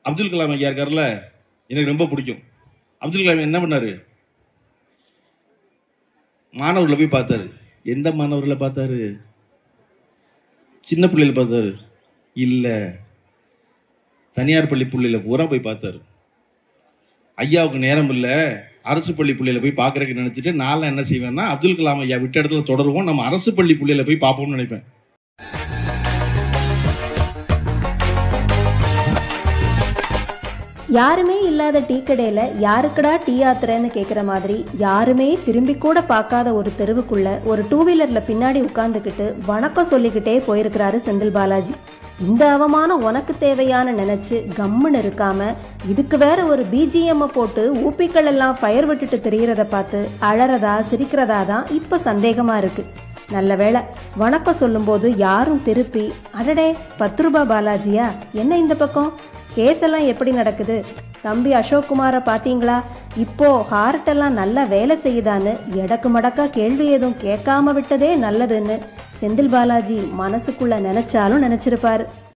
அப்துல் கலாம் ஐயா இருக்காருல்ல, எனக்கு ரொம்ப பிடிக்கும். அப்துல் கலாம் என்ன பண்ணாரு? மாணவர்களை போய் பார்த்தாரு. எந்த மாணவர்களை பார்த்தாரு? சின்ன பிள்ளைகளை பார்த்தாரு இல்ல, தனியார் பள்ளி பிள்ளைகளை பூரா போய் பார்த்தாரு. ஐயாவுக்கு நேரம் இல்ல, அரசு பள்ளி பிள்ளைகளை போய் பார்க்கறதுக்கு நினைச்சிட்டு நான் என்ன செய்வேன்னா, அப்துல் கலாம் ஐயா விட்ட இடத்துல தொடருவோம், நம்ம அரசு பள்ளி பிள்ளைகளை போய் பார்ப்போம்னு நினைப்பேன். யாருமே இல்லாத டீ கடையில யாருக்கடா டீ ஆத்துறன்னு கேட்குற மாதிரி யாருமே திரும்பி கூட பார்க்காத ஒரு தெருவுக்குள்ள ஒரு டூ வீலர்ல பின்னாடி உட்கார்ந்துக்கிட்டு வணக்கம் சொல்லிக்கிட்டே போயிருக்கிறாரு செந்தில் பாலாஜி. இந்த அவமானம் உனக்கு தேவையான நினைச்சு கம்முன்னு இருக்காம இதுக்கு வேற ஒரு பிஜிஎம் போட்டு ஊப்பிக்கள் எல்லாம் ஃபயர் விட்டுட்டு தெரிகிறத பார்த்து அழறதா சிரிக்கிறதா தான் இப்ப சந்தேகமா இருக்கு. நல்ல வேளை வணக்கம் சொல்லும்போது யாரும் திருப்பி அடடே 10 ரூபாய் பாலாஜியா, என்ன இந்த பக்கம், கேஸ் எல்லாம் எப்படி நடக்குது, தம்பி அசோக் குமாரை பாத்தீங்களா, இப்போ ஹார்ட் எல்லாம் நல்லா வேலை செய்யுதான்னு எடக்கு மடக்கா கேள்வி எதுவும் கேட்காம விட்டதே நல்லதுன்னு செந்தில் பாலாஜி மனசுக்குள்ள நினைச்சாலும் நினைச்சிருப்பாரு.